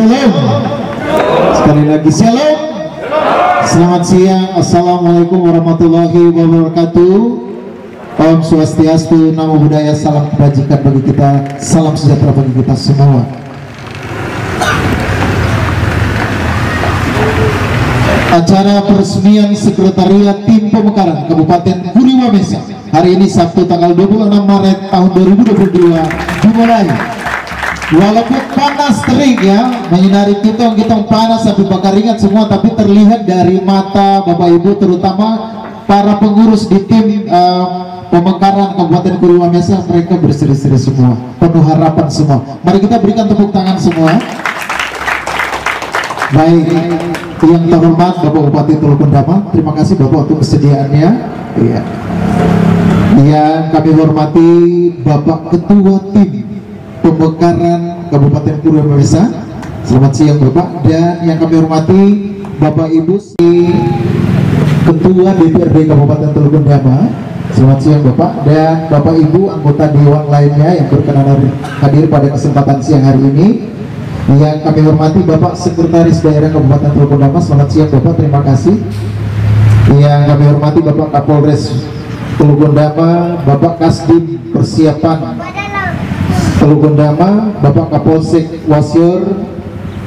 Shalom. Sekali lagi shalom. Selamat siang. Assalamualaikum warahmatullahi wabarakatuh. Om Swastiastu, Namo Buddhaya, salam kebajikan bagi kita, salam sejahtera bagi kita semua. Acara peresmian Sekretariat Tim Pemekaran Kabupaten Guri Wamesa hari ini Sabtu tanggal 26 Maret tahun 2022 dimulai. Walaupun panas terik ya, menyinari kita panas sampai bakar ringan semua, tapi terlihat dari mata Bapak Ibu, terutama para pengurus di tim pemekaran Kabupaten Guri Wamesa, mereka berseri-seri semua, penuh harapan semua. Mari kita berikan tepuk tangan semua. Baik, yang terhormat Bapak Bupati Tulukundama, terima kasih Bapak untuk kesediaannya. Iya. Yang kami hormati Bapak Ketua Tim Pemekaran Kabupaten Guri Wamesa, selamat siang Bapak. Dan yang kami hormati Bapak Ibu Ketua DPRD Kabupaten Tulukundama, selamat siang Bapak. Dan Bapak Ibu anggota Dewan lainnya yang berkenan hadir pada kesempatan siang hari ini. Yang kami hormati Bapak Sekretaris Daerah Kabupaten Tulukundama, selamat siang Bapak, terima kasih. Yang kami hormati Bapak Kapolres Tulukundama, Bapak Kasdim Persiapan Tulukundama, Bapak Kapolsek Wasior,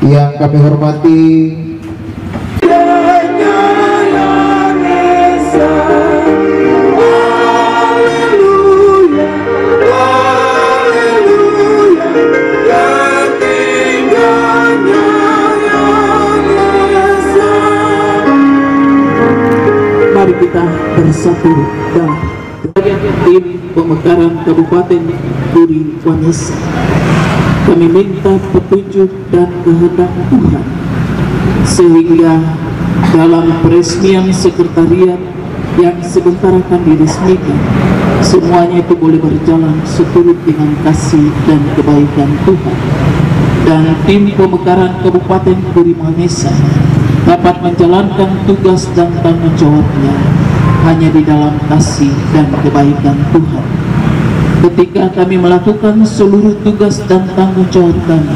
yang kami hormati mari kita bersatu dalam tim pemekaran Kabupaten Guri Wamesa. Kami minta petunjuk dan kehendak Tuhan sehingga dalam peresmian sekretariat yang sebentar akan diresmikan, semuanya itu boleh berjalan seturut dengan kasih dan kebaikan Tuhan, dan tim pemekaran Kabupaten Guri Wamesa dapat menjalankan tugas dan tanggung jawabnya hanya di dalam kasih dan kebaikan Tuhan. Ketika kami melakukan seluruh tugas dan tanggung jawab kami,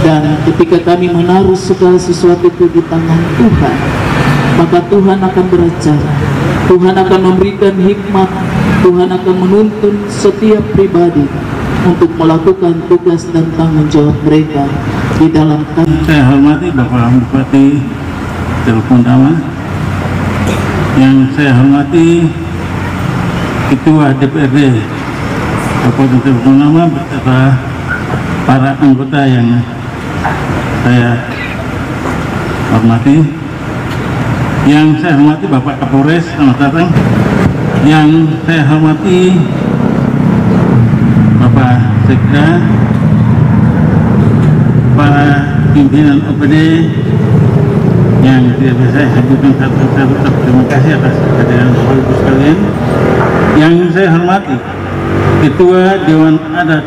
dan ketika kami menaruh segala sesuatu itu di tangan Tuhan, maka Tuhan akan beracara, Tuhan akan memberikan hikmat, Tuhan akan menuntun setiap pribadi untuk melakukan tugas dan tanggung jawab mereka di dalam. Saya hormati Bapak Bupati Tulukundama, yang saya hormati Ketua DPRD Kabupaten Tulukundama beserta para anggota yang saya hormati, yang saya hormati Bapak Kapolres, selamat datang, yang saya hormati Bapak Sekda, para pimpinan OPD yang tidak bisa saya sebutkan satu-satu, terima kasih atas kehadiran Bapak Ibu sekalian. Yang saya hormati Ketua Dewan Adat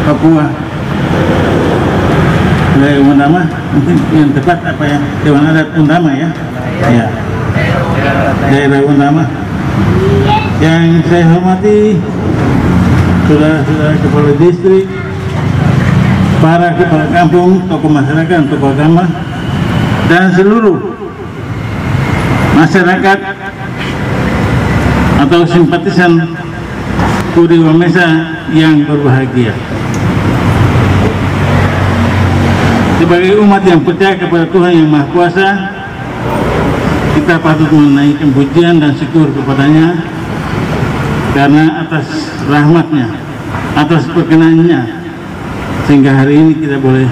Papua Wilayah Undama, mungkin yang tepat apa ya, Dewan Adat Undama ya, ya, daerah Undama. Yang saya hormati saudara-saudara kepala distrik, para kepala kampung, tokoh masyarakat, tokoh agama, dan seluruh masyarakat atau simpatisan Guri Wamesa yang berbahagia. Sebagai umat yang percaya kepada Tuhan Yang Maha Kuasa, kita patut menaikkan pujian dan syukur kepadanya karena atas rahmatnya, atas perkenannya, sehingga hari ini kita boleh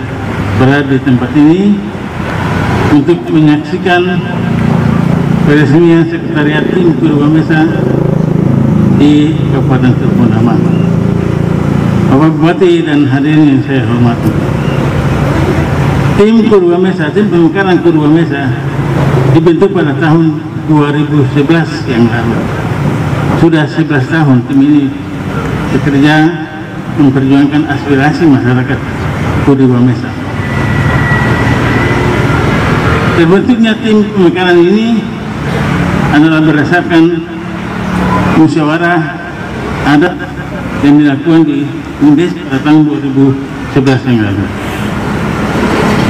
berada di tempat ini untuk menyaksikan peresmian Sekretariat Tim Guri Wamesa di Kabupaten Tulukundama. Bapak Bupati dan hadirin yang saya hormati, Tim Guri Wamesa, Tim Pemekaran Guri Wamesa dibentuk pada tahun 2011 yang lalu. Sudah 11 tahun tim ini bekerja memperjuangkan aspirasi masyarakat Guri Wamesa. Terbentuknya tim pemekaran ini adalah berdasarkan musyawarah adat yang dilakukan di Indes pada tahun 2011 yang lalu.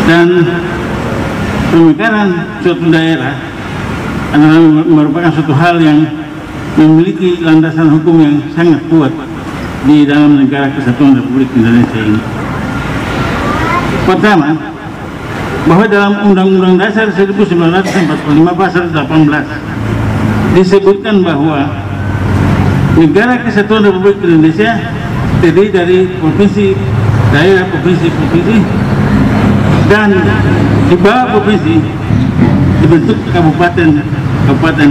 Dan pemekaran suatu daerah adalah merupakan suatu hal yang memiliki landasan hukum yang sangat kuat di dalam negara kesatuan Republik Indonesia ini. Pertama, bahwa dalam Undang-Undang Dasar 1945 pasal 18 disebutkan bahwa negara kesatuan Republik Indonesia terdiri dari provinsi, daerah, provinsi, dan di bawah provinsi dibentuk kabupaten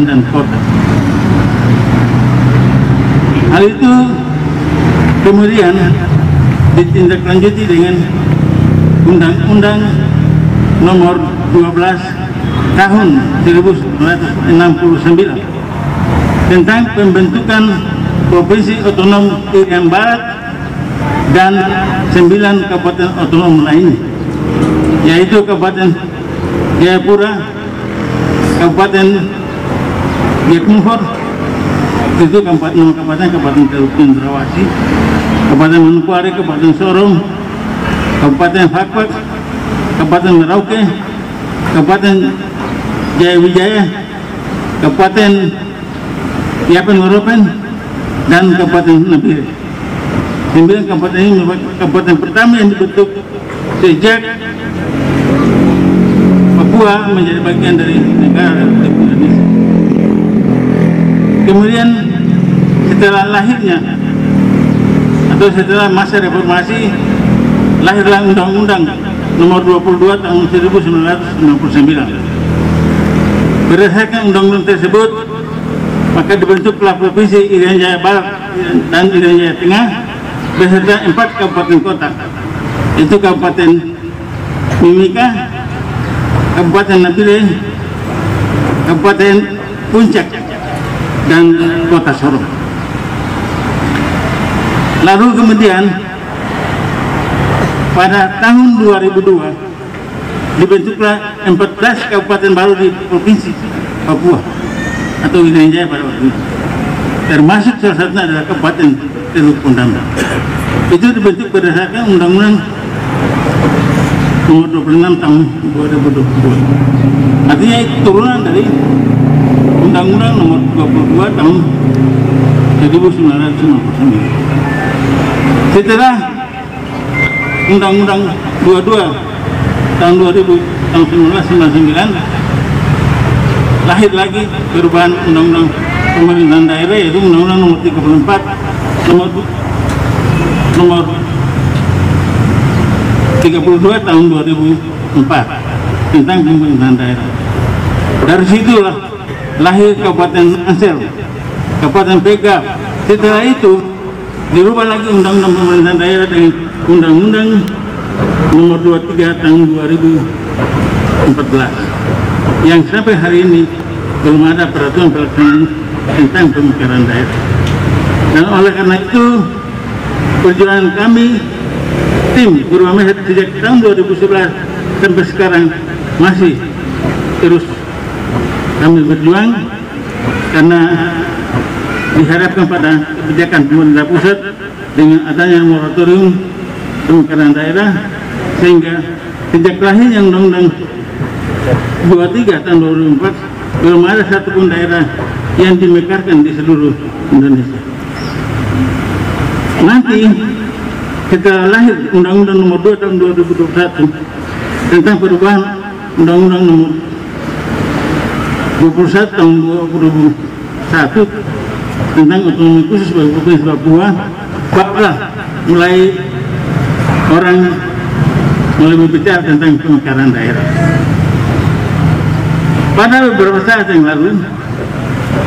dan kota. Hal itu kemudian ditindaklanjuti dengan Undang-Undang Nomor 12 Tahun 1969 tentang pembentukan Provinsi Otonom Irian Barat dan 9 kabupaten otonom lainnya, yaitu Kabupaten Jayapura, Kabupaten Jayapura, itu Kabupaten Teluk Cendrawasih, Kabupaten Manokwari, Kabupaten Sorong, Kabupaten Fakfak, Kabupaten Merauke, Kabupaten Jayawijaya, Kabupaten Yapen Moropen, dan Kabupaten Nabire. 9 kabupaten ini merupakan kabupaten pertama yang dibentuk sejak Papua menjadi bagian dari negara Republik Indonesia. Kemudian setelah lahirnya atau setelah masa reformasi, lahirlah Undang-Undang Nomor 22 Tahun 1999. Berdasarkan undang-undang tersebut, maka dibentuklah Provinsi Irian Jaya Barat dan Irian Jaya Tengah beserta 4 kabupaten kota, yaitu Kabupaten Mimika, Kabupaten Nabire, Kabupaten Puncak, dan Kota Sorong. Lalu kemudian pada tahun 2002 dibentuklah 14 kabupaten baru di Provinsi Papua atau Irian Jaya pada waktu itu, termasuk salah satunya adalah Kabupaten Teluk Pondamba. Itu dibentuk berdasarkan Undang-Undang Nomor 26 Tahun 2022. Artinya itu turunan dari Undang-Undang Nomor 22 Tahun 1999. Setelah Undang-Undang 22 tahun 1999 lahir lagi perubahan Undang-Undang Pemerintahan Daerah, yaitu Undang-Undang Nomor 34 Nomor 32 tahun 2004 tentang pemerintahan daerah. Dari situlah lahir Kabupaten Ansel, Kabupaten Pegap. Setelah itu dirubah lagi Undang-Undang Pemerintahan Daerah dengan Undang-Undang Nomor 23 tahun 2014 yang sampai hari ini belum ada peraturan pelaksanaan tentang pemekaran daerah. Dan oleh karena itu perjuangan kami tim Purwa Mesa sejak tahun 2011 sampai sekarang masih terus kami berjuang, karena diharapkan pada kebijakan pemerintah pusat dengan adanya moratorium pemekaran daerah, sehingga sejak lahirnya Undang-Undang 23 tahun 2004 belum ada satupun daerah yang dimekarkan di seluruh Indonesia. Nanti setelah lahir Undang-Undang Nomor 2 tahun 2021 tentang perubahan Undang-Undang Nomor 21 tahun 2001 tentang otonomi khusus bagi Provinsi Papua, barulah mulai orang mulai berbicara tentang pemekaran daerah. Pada beberapa saat yang lalu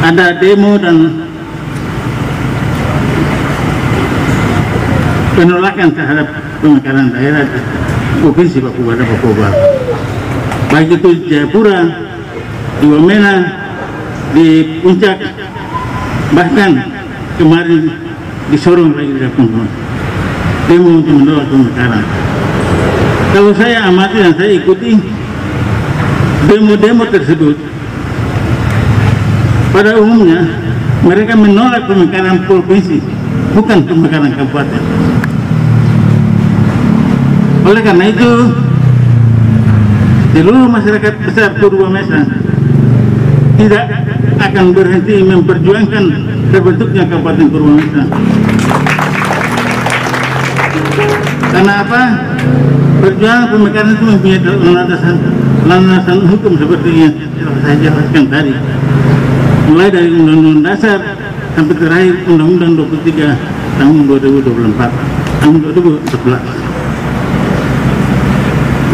ada demo dan penolakan terhadap pemekaran daerah di Provinsi Papua dan Papua Barat. Baik itu di Jayapura, di Wamena, di Puncak, bahkan kemarin di Sorong lagi dilakukan demo untuk menolak pemekaran. Kalau saya amati dan saya ikuti demo-demo tersebut, pada umumnya mereka menolak pemekaran provinsi, bukan pemekaran kabupaten. Oleh karena itu seluruh masyarakat besar Purwa Mesa tidak akan berhenti memperjuangkan terbentuknya Kabupaten Purwa Mesa. Karena apa? Perjuangan pemekaran itu mempunyai landasan hukum seperti yang saya jelaskan tadi, mulai dari Undang-Undang Dasar sampai terakhir Undang-Undang 23 tahun 2024 tahun 2011.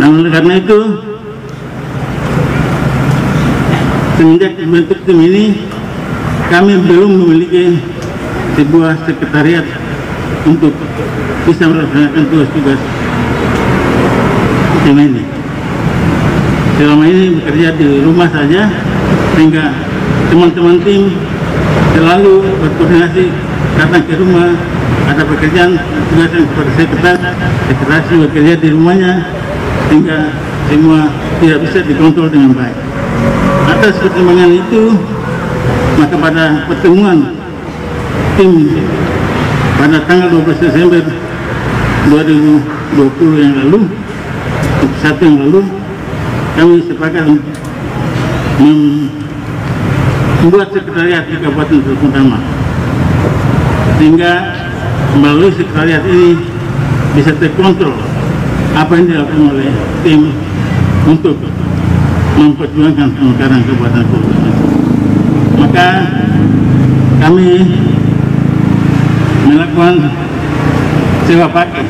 Nah, oleh karena itu semenjak dibentuk tim ini kami belum memiliki sebuah sekretariat untuk bisa melaksanakan tugas-tugas tim ini. Selama ini bekerja di rumah saja, sehingga teman-teman tim selalu berkoordinasi, datang ke rumah, ada pekerjaan tugas yang seperti sekretariat bekerja di rumahnya, sehingga semua tidak bisa dikontrol dengan baik. Atas pertimbangan itu, maka pada pertemuan tim pada tanggal 12 Desember 2020 yang lalu, 21 yang lalu, kami sepakat membuat sekretariat di Kabupaten Maluku Utara, sehingga melalui sekretariat ini bisa terkontrol apa yang dilakukan oleh tim untuk memperjuangkan pemekaran Kabupaten Maluku Utara. Maka kami melakukan sewa pakai.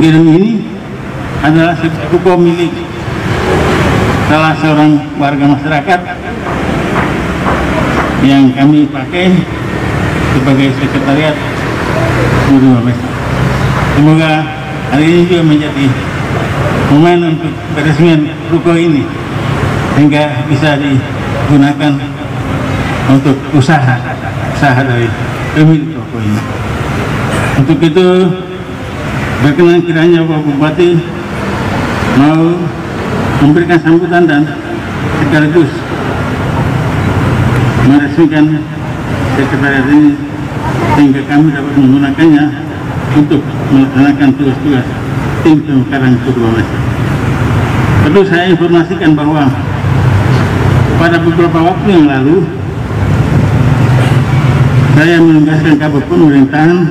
Gedung ini adalah ruko milik salah seorang warga masyarakat yang kami pakai sebagai sekretariat Purwa Mesa. Semoga hari ini juga menjadi momen untuk peresmian ruko ini, sehingga bisa digunakan untuk usaha dari pemilik ruko ini. Untuk itu berkenan kiranya Bapak Bupati mau memberikan sambutan dan sekaligus meresmikan sekretariat ini, sehingga kami dapat menggunakannya untuk melaksanakan tugas-tugas tim pemekaran Purwa Mesa. Perlu saya informasikan bahwa pada beberapa waktu yang lalu saya menugaskan kabel pemerintahan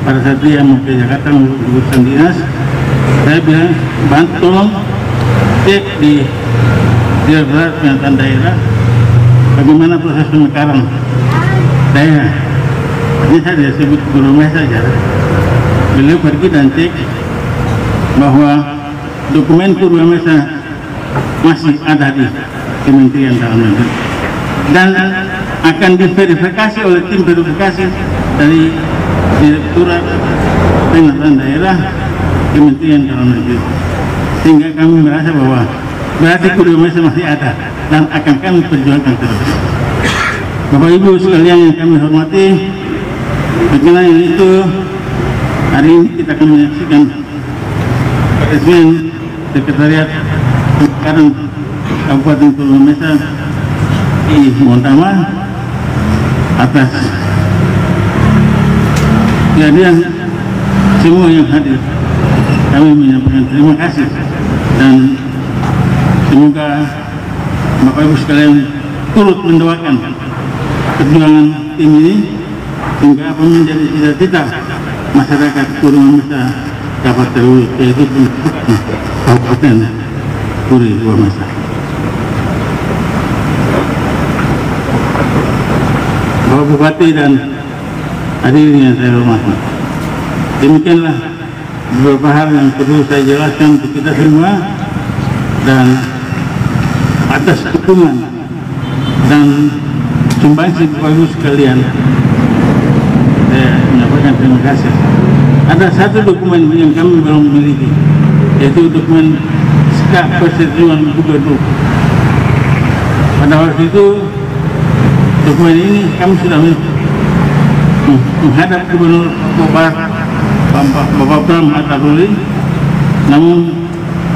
pada saat dia mau ke Jakarta untuk urusan dinas. Saya bilang, bantu tolong cek di Direktorat Penataan Daerah bagaimana proses pemekaran daerah. Ini saya tidak sebut Purwa Mesa saja. Beliau pergi dan cek bahwa dokumen Purwa Mesa masih ada di Kementerian Dalam Negeri dan akan diverifikasi oleh tim verifikasi dari Direktorat Penataan Daerah Kementerian Dalam Negeri, sehingga kami merasa bahwa berarti Purwa Mesa masih ada dan akan kami perjuangkan terus. Bapak Ibu sekalian yang kami hormati, berkenaan itu hari ini kita akan menyaksikan peresmian sekretariat pemekaran Kabupaten Purwa Mesa di Montama. Atas kehadiran semua yang hadir, kami menyampaikan terima kasih, dan semoga Bapak Ibu sekalian turut mendoakan perjuangan tim ini, sehingga apa menjadi cita-cita masyarakat Purwa Mesa dapat terwujud, yaitu bentukan Kabupaten Purwa Mesa. Bapak Bupati dan hadirin yang saya hormati, demikianlah beberapa hal yang perlu saya jelaskan untuk kita semua, dan atas dukungan dan sumbangsi Bapak Ibu sekalian saya menyampaikan terima kasih. Ada satu dokumen yang kami belum miliki, yaitu dokumen SK persetujuan gubernur. Pada waktu itu dokumen ini kami sudah menghadap Gubernur Bapak Pram Ataruli, namun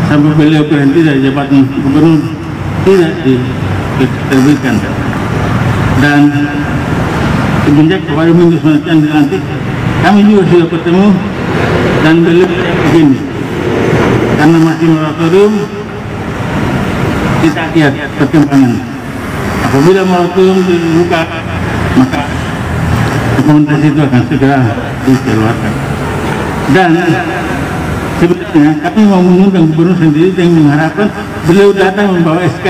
sampai beliau berhenti dari jabatan gubernur tidak diterbitkan. Dan semenjak pada minggu selanjutnya dilantik, kami juga sudah bertemu dan beliau begini, karena masih moratorium kita lihat perkembangan. Apabila moratorium dibuka, maka rekomendasi itu akan segera dikeluarkan. Dan sebenarnya kami mau mengundang gubernur sendiri dengan mengharapkan beliau datang membawa SK,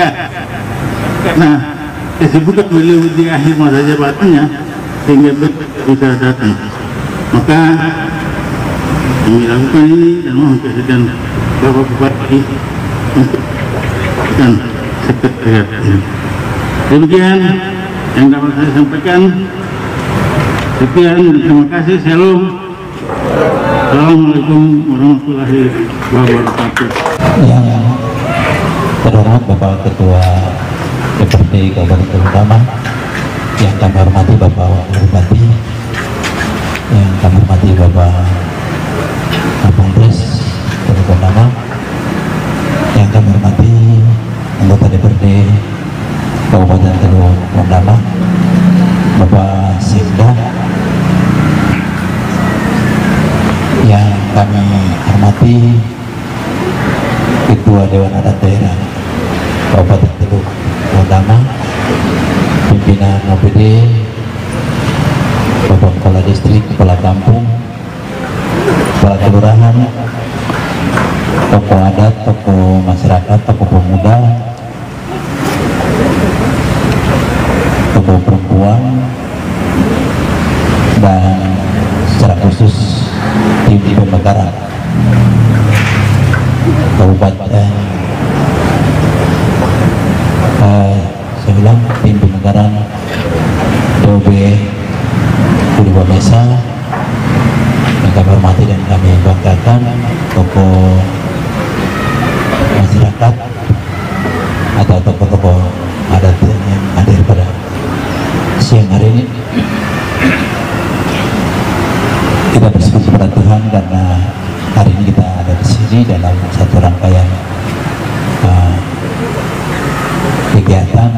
karena kesibukan beliau di akhir masa jabatannya sehingga bisa datang. Maka kami lakukan ini dan mohon Presiden Bapak Bupati untuk dan sekretariat ini. Demikian yang dapat saya sampaikan. Sekian, terima kasih. Shalom. Assalamualaikum warahmatullahi wabarakatuh. Yang terhormat Bapak Ketua DPRD Kabupaten Utama, yang kami hormati Bapak Wakil Bupati, yang kami hormati Bapak Kapolres Teluk Utama, yang kami hormati anggota DPRD Kabupaten Teluk Utama, Bapak Sekda, yang kami hormati Ketua Dewan Adat Daerah Kabupaten Teluk Utama, pimpinan OPD, Bapak Kepala Distrik, Kepala Kampung, Kepala Kelurahan, tokoh adat, tokoh masyarakat, tokoh pemuda, tokoh perempuan, dan secara khusus tim pemekaran Kabupaten, saya bilang tim pemekaran DOB Purwamesa yang kami hormati dan kami banggakan, tokoh masyarakat atau tokoh-tokoh adat yang hadir pada siang hari ini. Kita bersyukur kepada Tuhan karena hari ini kita ada di sini dalam satu rangkaian kegiatan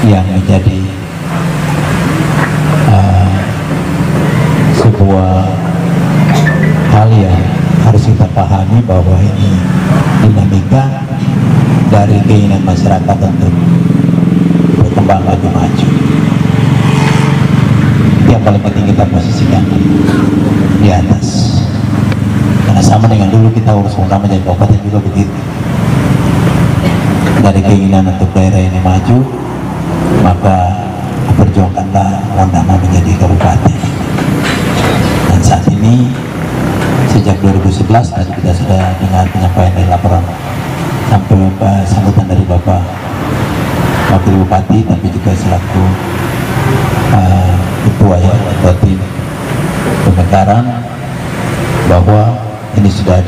yang menjadi sebuah hal yang harus kita pahami bahwa ini dinamika dari keinginan masyarakat untuk berkembang maju-maju. Yang paling penting kita posisikan di atas, karena sama dengan dulu kita urus undang menjadi kabupaten juga begitu. Dari keinginan untuk daerah ini maju, maka perjuangkanlah Wondama menjadi kabupaten. Dan saat ini sejak 2011 tadi kita sudah dengar penyampaian dari laporan sampai sambutan dari Bapak Wakil Bupati, tapi juga selaku ketua ya atau tim pemekaran, bahwa ini sudah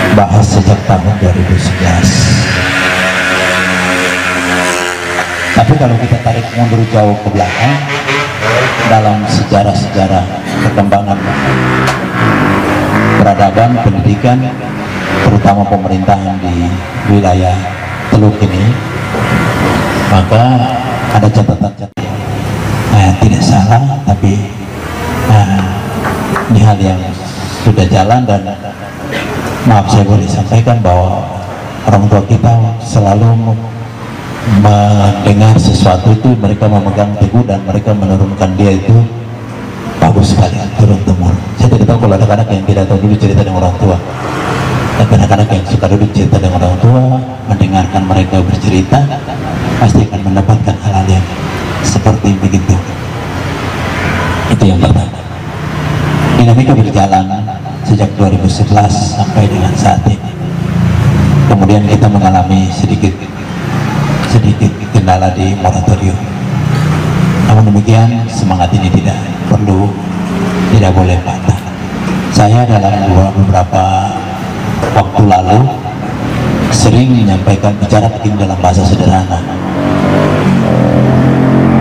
dibahas sejak tahun 2011. Tapi kalau kita tarik mundur jauh ke belakang dalam sejarah-sejarah perkembangan peradaban, pendidikan, terutama pemerintahan di wilayah Teluk ini, maka ada catatan-catatan tidak salah, tapi ini hal yang sudah jalan. Dan maaf saya boleh sampaikan bahwa orang tua kita selalu mendengar sesuatu itu mereka memegang teguh dan mereka menurunkan dia itu bagus sekali, turun temurun. Saya tidak tahu kalau ada anak yang tidak tahu dulu cerita dengan orang tua, tapi anak-anak yang suka dulu cerita dengan orang tua, mendengarkan mereka bercerita, pasti akan mendapatkan hal-hal yang seperti begitu. Itu yang pertama. Dinamika berjalan sejak 2011 sampai dengan saat ini. Kemudian kita mengalami sedikit kendala di moratorium. Namun demikian semangat ini tidak boleh patah. Saya dalam beberapa waktu lalu sering menyampaikan bicara penting dalam bahasa sederhana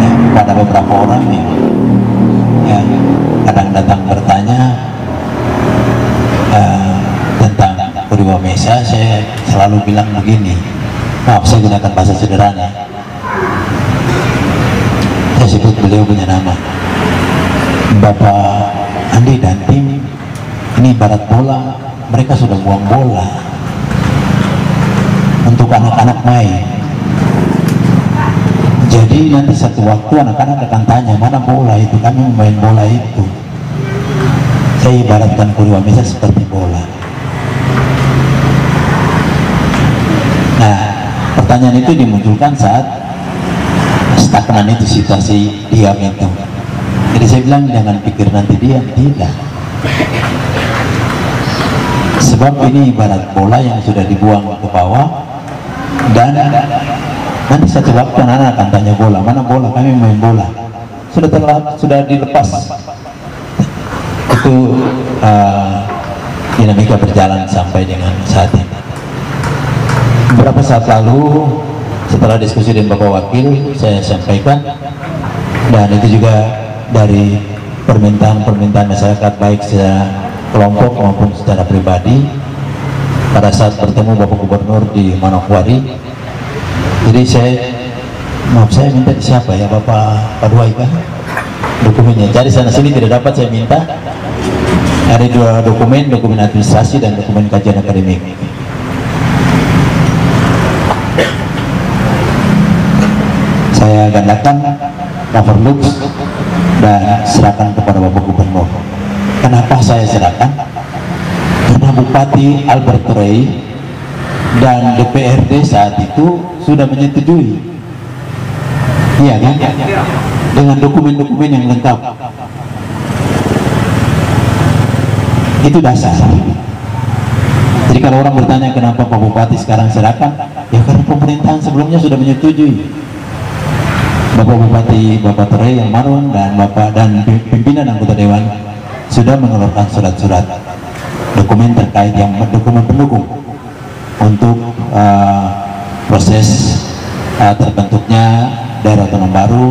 ya, pada beberapa orang yang kadang datang bertanya tentang Purwamesa. Saya selalu bilang begini, maaf saya gunakan bahasa sederhana, saya sebut beliau punya nama, Bapak Andi dan tim Ini ibarat bola, mereka sudah buang bola untuk anak-anak main. Jadi nanti satu waktu anak-anak akan tanya, mana bola itu, kami main bola itu. Saya ibaratkan Kuriwamesa seperti bola. Nah, pertanyaan itu dimunculkan saat stagnan itu, situasi diam itu. Jadi saya bilang jangan pikir nanti diam, tidak. Sebab ini ibarat bola yang sudah dibuang ke bawah, dan nanti satu waktu anak-anak akan tanya bola, mana bola, kami main bola. Sudah dilepas. Itu dinamika berjalan sampai dengan saat ini. Beberapa saat lalu setelah diskusi dengan Bapak Wakil, saya sampaikan, dan itu juga dari permintaan masyarakat baik secara kelompok maupun secara pribadi pada saat bertemu Bapak Gubernur di Manokwari. Jadi saya minta di siapa ya, Bapak Paduai kan dokumennya, cari sana sini tidak dapat, saya minta ada 2 dokumen administrasi dan dokumen kajian akademik. Saya gandakan overlook dan serahkan kepada Bapak Gubernur. Kenapa saya serahkan? Karena Bupati Albert Rey dan DPRD saat itu sudah menyetujui, iya kan? Dengan dokumen-dokumen yang lengkap. Itu dasar. Jadi kalau orang bertanya kenapa Pak Bupati sekarang serahkan, ya karena pemerintahan sebelumnya sudah menyetujui. Bapak Bupati, Bapak Terai yang Marwan dan Bapak dan pimpinan anggota Dewan sudah mengeluarkan surat-surat dokumen terkait yang dokumen pendukung untuk proses terbentuknya daerah otonom baru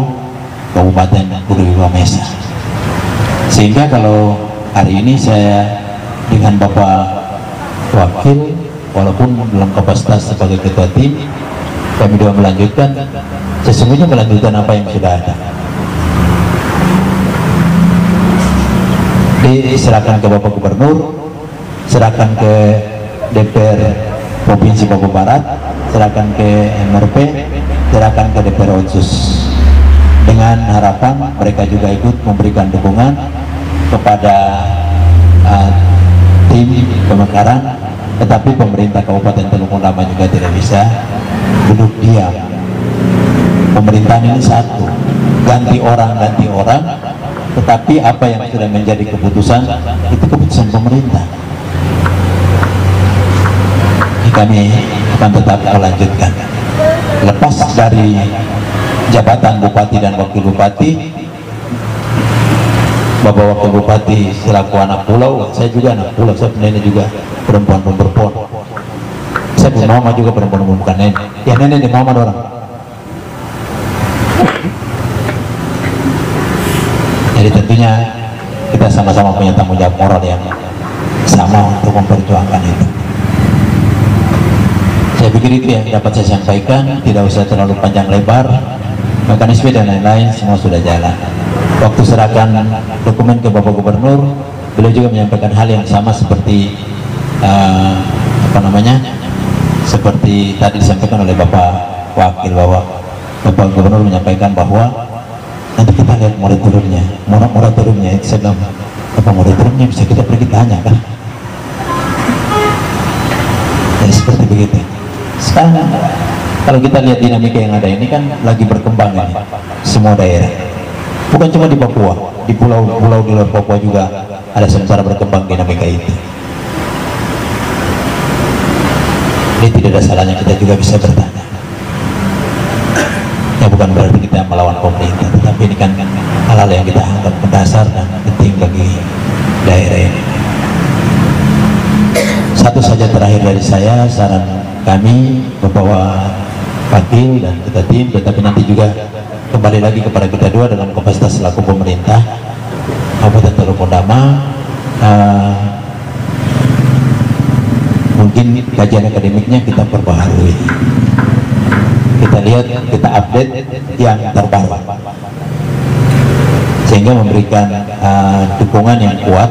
Kabupaten Kuriwamesa. Sehingga kalau hari ini saya dengan Bapak Wakil, walaupun dalam kapasitas sebagai ketua tim, kami juga melanjutkan, sesungguhnya melanjutkan apa yang sudah ada. Diserahkan ke Bapak Gubernur, serahkan ke DPR Provinsi Papua Barat, serahkan ke MRP, serahkan ke DPR Otsus, dengan harapan mereka juga ikut memberikan dukungan kepada tim pemekaran. Tetapi pemerintah Kabupaten Teluk Undama juga tidak bisa duduk diam. Pemerintahan ini satu, ganti orang, tetapi apa yang sudah menjadi keputusan itu keputusan pemerintah. Ini kami akan tetap melanjutkan. Lepas dari jabatan Bupati dan Wakil Bupati, Bapak Wakil Bupati selaku anak pulau, saya juga anak pulau, saya nenek juga perempuan. Saya punya mama juga perempuan, bukan nenek. Ya nenek di mama orang. Jadi tentunya kita sama-sama punya tanggung jawab moral yang sama untuk memperjuangkan itu. Saya pikir itu yang dapat saya sampaikan, tidak usah terlalu panjang lebar. Mekanisme dan lain-lain semua sudah jalan. Waktu serahkan dokumen ke Bapak Gubernur, beliau juga menyampaikan hal yang sama seperti seperti tadi disampaikan oleh Bapak Wakil, bahwa Bapak Gubernur menyampaikan bahwa nanti kita lihat moratoriumnya itu. Saya bilang, apa moratoriumnya bisa kita pergi tanya kan? Jadi seperti begitu. Sekarang kalau kita lihat dinamika yang ada ini kan lagi berkembang ini semua daerah, bukan cuma di Papua, di pulau-pulau di luar Papua juga ada sementara berkembang dinamika itu. Ini tidak ada salahnya kita juga bisa bertanya. Ya bukan berarti kita melawan pemerintah, tetapi ini kan hal-hal yang kita anggap mendasar dan penting bagi daerah ini. Satu saja terakhir dari saya, saran kami bahwa Wakil dan kita tim, tetapi nanti juga kembali lagi kepada kita dua dalam kapasitas selaku pemerintah Kabupaten Teluk Undama, mungkin kajian akademiknya kita perbaharui, kita lihat, kita update yang terbaru, sehingga memberikan dukungan yang kuat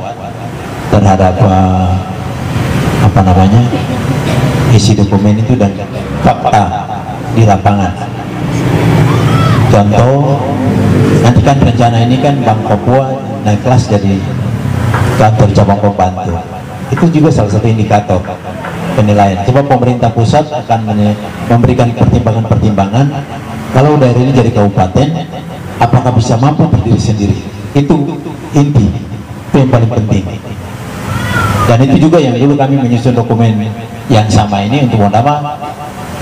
terhadap apa namanya, isi dokumen itu dan fakta di lapangan. Contoh, nanti kan rencana ini kan Bank Papua naik kelas jadi kantor cabang pembantu. Itu juga salah satu indikator penilaian. Coba pemerintah pusat akan memberikan pertimbangan-pertimbangan kalau daerah ini jadi kabupaten, apakah bisa mampu berdiri sendiri. Itu inti, itu yang paling penting. Dan itu juga yang dulu kami menyusun dokumen yang sama ini untuk Wonama.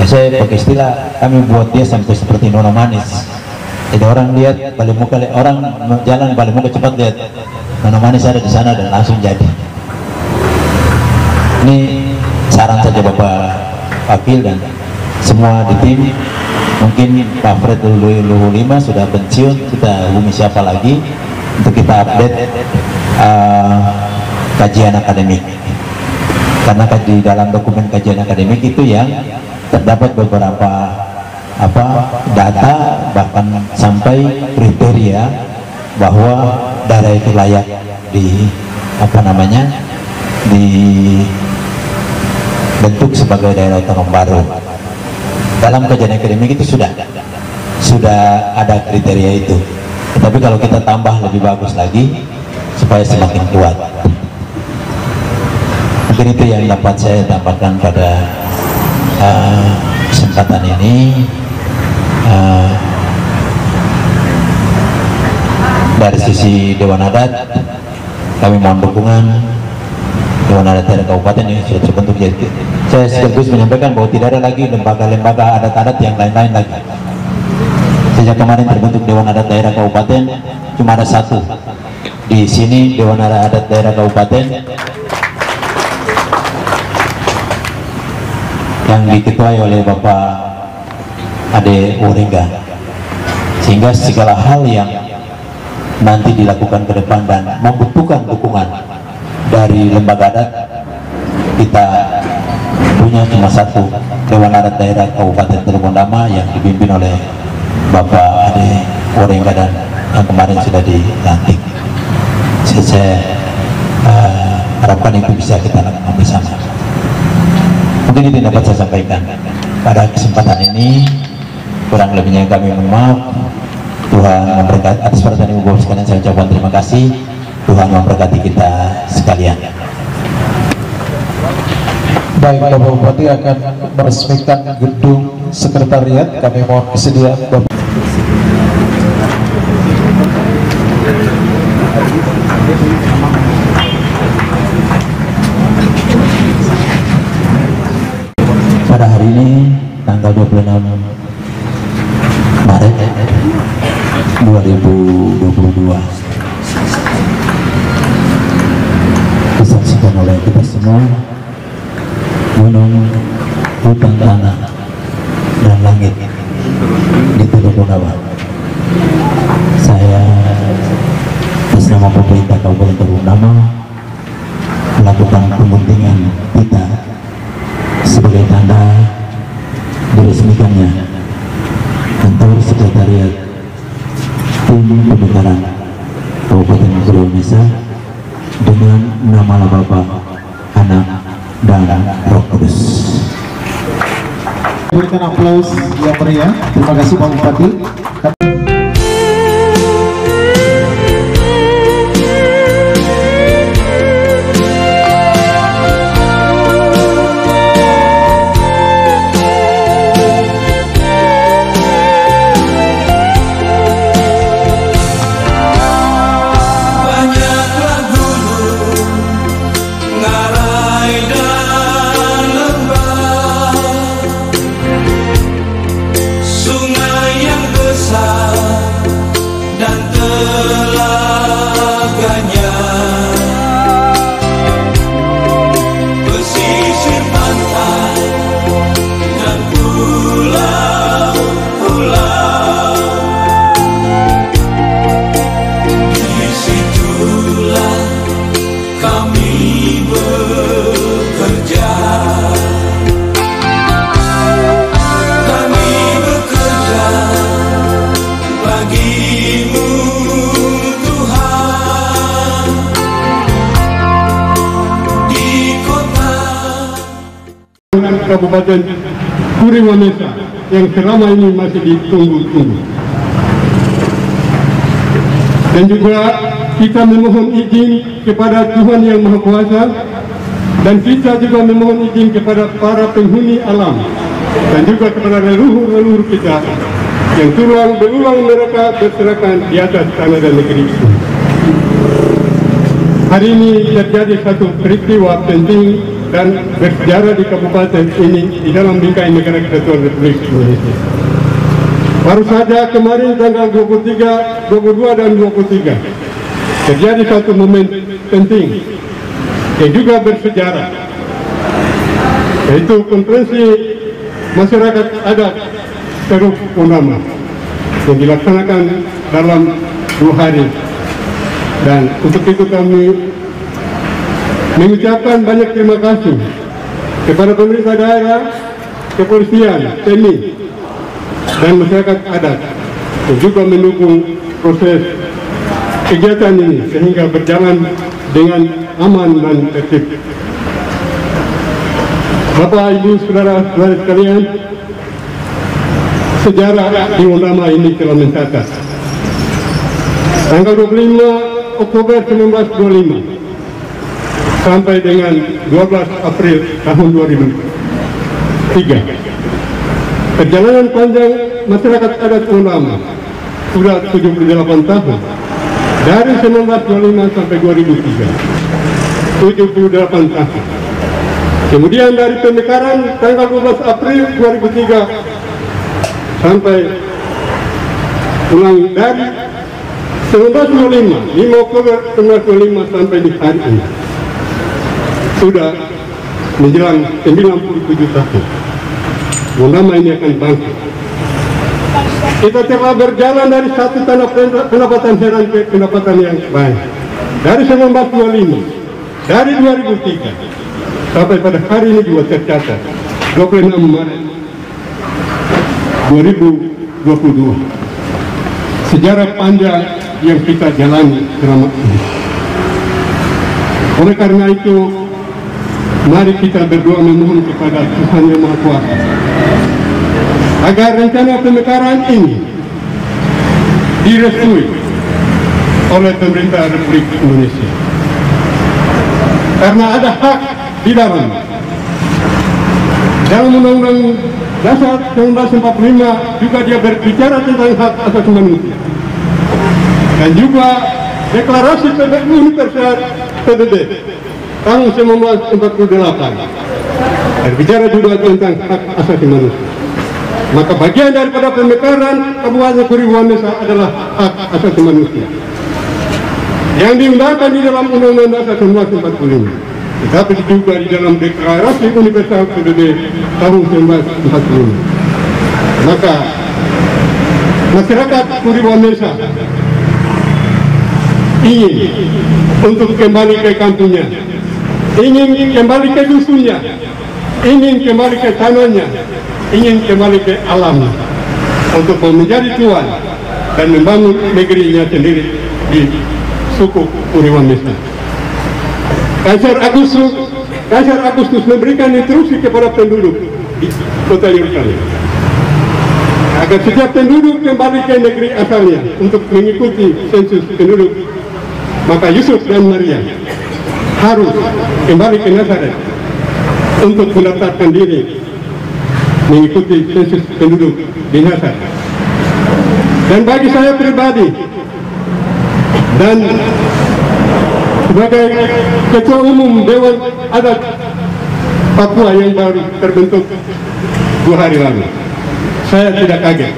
Ya, saya pakai istilah, kami buat dia sampai seperti nona manis. Jadi orang lihat balik muka, orang jalan balik muka cepat lihat nona manis ada di sana dan langsung jadi. Ini saran saja Bapak Wakil dan semua di tim. Mungkin Pak Fred Luhu 5 sudah pensiun, kita hubungi siapa lagi untuk kita update kajian akademik. Karena di dalam dokumen kajian akademik itu yang terdapat beberapa data bahkan sampai kriteria bahwa daerah itu layak di dibentuk sebagai daerah otonom baru. Dalam kajian akademik itu sudah ada kriteria itu. Tapi kalau kita tambah lebih bagus lagi supaya semakin kuat. Mungkin itu yang dapat saya tambahkan pada kesempatan ini. Dari sisi Dewan Adat, kami mohon dukungan Dewan Adat daerah kabupaten yang sudah terbentuk. Saya sekaligus menyampaikan bahwa tidak ada lagi lembaga-lembaga adat-adat yang lain-lain lagi. Sejak kemarin terbentuk Dewan Adat daerah kabupaten, cuma ada satu di sini, Dewan Adat daerah kabupaten yang diketuai oleh Bapak Ade Uringa, sehingga segala hal yang nanti dilakukan ke depan dan membutuhkan dukungan dari lembaga adat, kita punya cuma satu, Dewan Adat daerah Kabupaten Teluk Bondama yang dipimpin oleh Bapak Ade Uringa dan yang kemarin sudah dilantik. Saya harapkan itu bisa kita lakukan bersama. Mungkin itu yang dapat saya sampaikan pada kesempatan ini. Kurang lebihnya kami mohon maaf. Tuhan memberkati. Atas perhatian Ibu Bapak sekalian saya ucapkan terima kasih. Tuhan memberkati kita sekalian. Baik, Bapak Bupati akan meresmikan gedung sekretariat. Kami mohon kesediaan Bapak. Pada hari ini tanggal 26 Maret 2022 disaksikan oleh kita semua, gunung, hutan, tanah, dan langit di Teluk Bondama. Saya atas nama pemerintah Kabupaten Teluk Bondama melakukan pembentingan kita sebagai tanda diresmikannya kantor sekretariat tim pemekaran Kabupaten Gorontalo dengan nama Bapa, Anak, dan Roh Kudus. Berikan aplaus yang meriah. Terima kasih Pak Bupati. Sungai yang besar Kabupaten Kuri Wamesa yang selama ini masih ditunggu-tunggu. Dan juga kita memohon izin kepada Tuhan Yang Maha Kuasa, dan kita juga memohon izin kepada para penghuni alam dan juga kepada leluhur-leluhur kita yang berulang mereka berserakan di atas tanah dan negeri itu. Hari ini terjadi satu peristiwa penting dan bersejarah di kabupaten ini di dalam bingkai negara kesatuan Republik Indonesia. Baru saja kemarin tanggal 23, 22 dan 23 terjadi satu momen penting yang juga bersejarah, yaitu konferensi masyarakat adat Ceruk Purnama yang dilaksanakan dalam 2 hari. Dan untuk itu kami mengucapkan banyak terima kasih kepada pemerintah daerah, kepolisian, TNI, dan masyarakat adat yang juga mendukung proses kegiatan ini sehingga berjalan dengan aman dan tertib. Bapak, Ibu, saudara-saudara sekalian, sejarah di Purnama ini telah mencatat tanggal 25 Oktober 1925 sampai dengan 12 April tahun 2003. Perjalanan panjang masyarakat adat Purnama sudah 78 tahun. Dari 1925 sampai 2003, 78 tahun. Kemudian dari pemekaran tanggal 12 April 2003 sampai dari 1925, 5 Oktober 1925 sampai di hari ini sudah menjelang 97 tahun. Purnama ini akan bangkit. Kita telah berjalan dari satu tanah pendapatan heran ke pendapatan yang baik. Dari 1925, dari 2003 sampai pada hari ini juga tercatat 26 Maret 2022. Sejarah panjang yang kita jalani selama ini. Oleh karena itu, mari kita berdoa memohon kepada Tuhan Yang Maha Kuasa agar rencana pemekaran ini direstui oleh pemerintah Republik Indonesia. Karena ada hak di dalam Undang-Undang Dasar 1945 juga dia berbicara tentang hak asasi manusia. Dan juga deklarasi PBB Universal PBB tahun 1948 berbicara juga tentang hak asasi manusia. Maka bagian daripada pemekaran Kabupaten Kuri Wamesa adalah hak asasi manusia yang diundangkan di dalam Undang-Undang Dasar 1945, tetapi juga di dalam deklarasi Universal PBB tahun 1945. Maka masyarakat Kuri Wamesa ingin untuk kembali ke kampungnya, ingin kembali ke dusunnya, ingin kembali ke tanahnya, ingin kembali ke alamnya untuk menjadi tuan dan membangun negerinya sendiri di suku Kuri Wamesa. Kaisar Agustus memberikan instruksi kepada penduduk di kota Yerusalem agar setiap penduduk kembali ke negeri asalnya untuk mengikuti sensus penduduk. Maka Yusuf dan Maria harus kembali ke Nazaret untuk mendaftarkan diri mengikuti sensus penduduk di Nazaret. Dan bagi saya pribadi dan sebagai Ketua Umum Dewan Adat Papua yang baru terbentuk 2 hari lalu, saya tidak kaget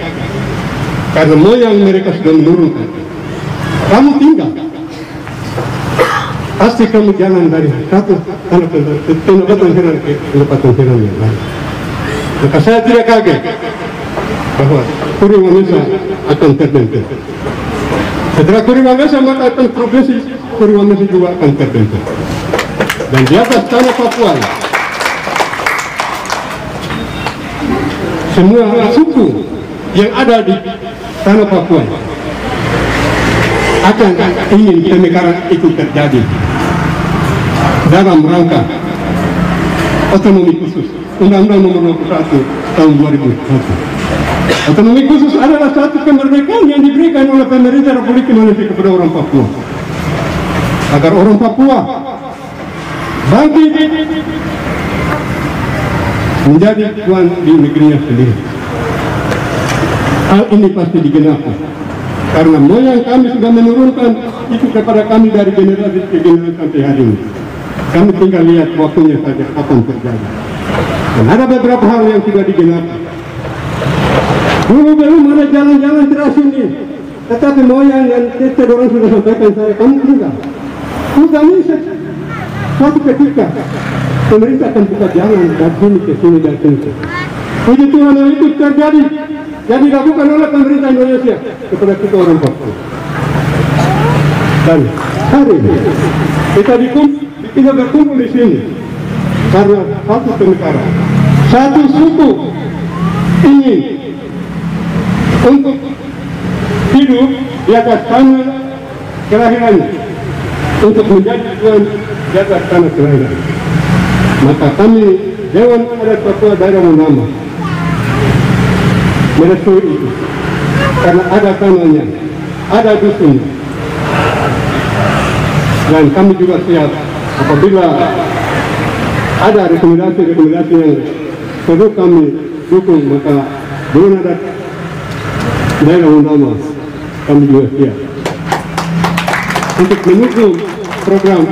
karena moyang mereka sudah menurunkan. Kamu tinggal, pasti kamu jalan dari satu pendapatan heran ke pendapatan heran yang lain. Maka saya tidak kaget bahwa Kuri Wamesa akan terbentuk. Setelah Kuri Wamesa, maka akan progresi Kuri Wamesa juga akan terbentuk. Dan di atas tanah Papua, semua suku yang ada di tanah Papua akan ingin pemekaran itu terjadi dalam rangka otonomi khusus Undang-Undang Nomor 21 Tahun 2001. Otonomi khusus adalah satu kemerdekaan yang diberikan oleh pemerintah Republik Indonesia kepada orang Papua, agar orang Papua bangkit menjadi tuan di negerinya sendiri. Hal ini pasti digenapi karena moyang kami sudah menurunkan itu kepada kami dari generasi ke generasi sampai hari ini. Kami tinggal lihat waktunya saja akan terjadi. Dan ada beberapa hal yang sudah digenapi. Dulu belum ada jalan-jalan teras ini, tetapi moyang dan teteh orang sudah sampaikan saya, kamu tinggal. Kami suatu ketika pemerintah akan buka jalan dari sini ke sini dan sini. Puji Tuhan itu terjadi, yang dilakukan oleh pemerintah Indonesia kepada kita orang Papua. Dan hari ini kita berkumpul di sini karena satu negara, satu suku ingin untuk hidup di atas tanah kelahirannya, untuk menjadi tuan di atas tanah kelahiran. Maka kami Dewan Adat Papua Daerah Wondama merestui itu karena ada tanahnya, ada dusunnya, dan kami juga siap apabila ada rekomendasi yang perlu kami dukung, maka Dewan Adat Daerah Wondama kami juga siap untuk mendukung program.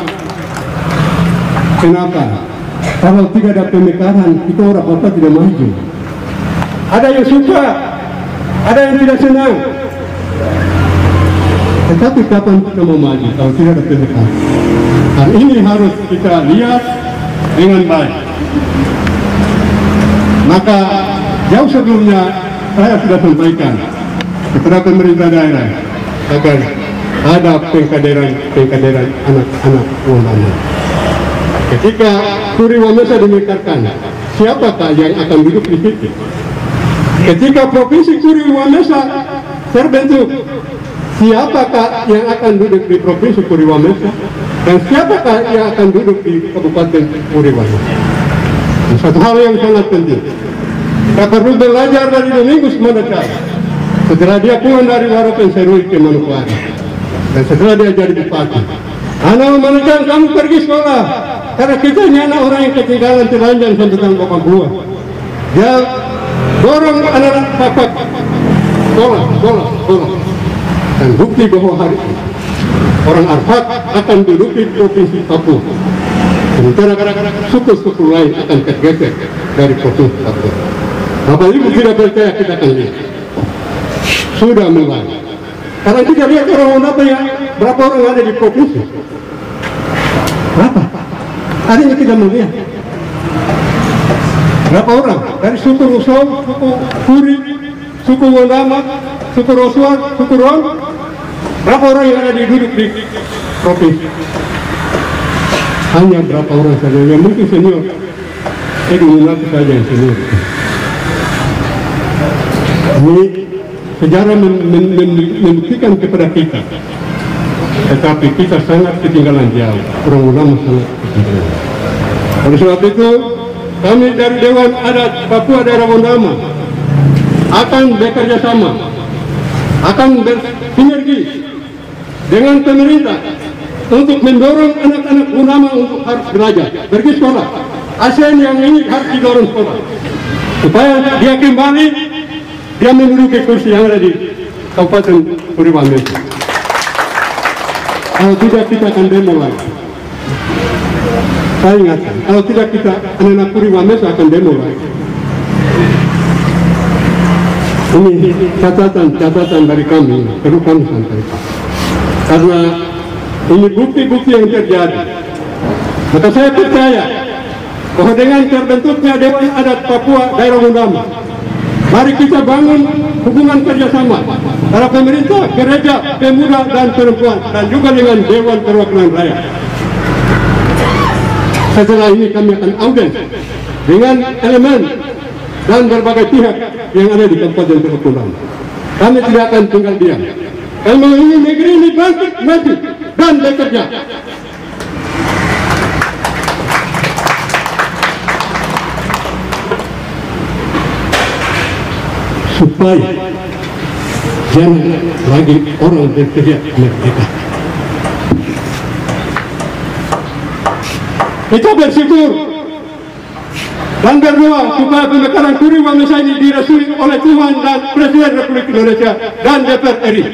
Kenapa? Kalau tidak ada pemekaran, kita orang Papua tidak maju. Ada yang suka, ada yang tidak senang. Tetapi kapan kita mau maju kalau tidak ada pemekaran? Hal ini harus kita lihat dengan baik. Maka jauh sebelumnya saya sudah sampaikan kepada pemerintah daerah agar ada pengkaderan anak-anak Wondama. Ketika Kuri Wamesa dimekarkan, siapakah yang akan duduk di situ? Ketika Provinsi Kuri Wamesa terbentuk, siapakah yang akan duduk di Provinsi Kuri Wamesa? Dan siapakah yang akan duduk di Kabupaten Kuri Wamesa? Satu hal yang sangat penting, kita perlu belajar dari Domingus Manakal. Setelah dia pulang dari Waropen Serui ke Manokwari, dan setelah dia jadi bupati, anak Manakal, kamu pergi sekolah. Karena kita ini anak orang yang ketinggalan telanjang sampai tangan bapak buah. Dia dorong anak-anak bapak sekolah. Dan bukti bahwa hari ini orang Arfak akan duduki Provinsi Papua. Sementara suku-suku lain akan tergeser dari Provinsi Papua. Bapak Ibu tidak percaya, kita akan lihat. Sudah mulai. Karena kita lihat orang Wondama yang berapa orang ada di provinsi. Berapa? Hari ini kita melihat berapa orang dari suku Rusau, suku Kuri, suku Wondama, suku Rosuan, suku Ron, berapa orang yang ada duduk di provinsi? Hanya berapa orang saja yang mungkin senior. Mengaku saja yang senior. Ini sejarah membuktikan kepada kita, tetapi kita sangat ketinggalan jauh. Orang Wondama sangat ketinggalan. Oleh sebab itu, kami dari Dewan Adat Papua Daerah Wondama akan bekerja sama, akan bersinergi dengan pemerintah untuk mendorong anak-anak Wondama untuk harus belajar, pergi sekolah. ASN yang ini harus didorong sekolah, supaya dia kembali, dia menduduki kursi yang ada di Kabupaten Kuri Wamesa. Kalau tidak, kita akan demo lagi. Saya ingatkan, kalau tidak, kita anak-anak Kuri Wamesa akan demo lagi. Ini catatan dari kami, perlu kami sampaikan. Karena ini bukti-bukti yang terjadi. Maka saya percaya bahwa dengan terbentuknya Dewan Adat Papua Daerah Wondama, mari kita bangun hubungan kerjasama antara pemerintah, gereja, pemuda, dan perempuan, dan juga dengan Dewan Perwakilan Rakyat. Setelah ini kami akan audiens dengan elemen dan berbagai pihak yang ada di Kabupaten Kepulauan. Kami tidak akan tinggal diam. Kami ingin negeri ini bangkit, maju, dan bekerja. supaya jangan lagi orang berteriak merdeka. Kita bersyukur dan berdoa supaya pemekaran Turi Wamesa ini direstui oleh Tuhan dan Presiden Republik Indonesia dan DPR RI.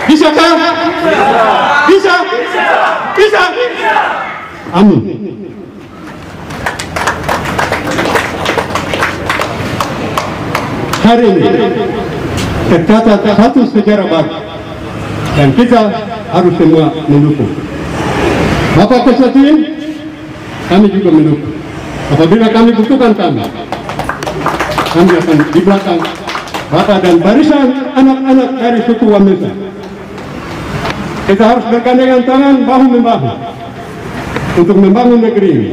Bisakah? Bisa? Bisa? Amin. Hari ini tercatat satu sejarah baru dan kita harus semua mendukung. Bapak Kesatuan, kami juga mendukung. Apabila kami butuhkan kami akan di belakang Bapak dan barisan anak-anak dari suku Wamesa. Kita harus bergandengan tangan bahu-membahu untuk membangun negeri ini.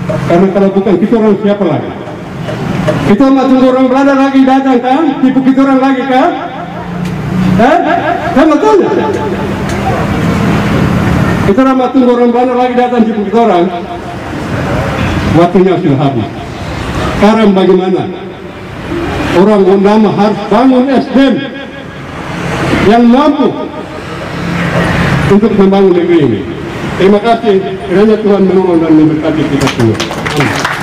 Karena kalau bukan kita orang siapa lagi? Kita mau tunggu orang Belanda lagi datang kan? Tipu kita orang lagi kan? Sama tanya. Kita mau tunggu orang Belanda lagi datang tipu kita orang. Waktunya sudah habis. Sekarang bagaimana? Orang Undama harus bangun SDM yang mampu untuk membangun negeri ini. Terima kasih. Kiranya Tuhan menolong dan memberkati kita semua. Amin.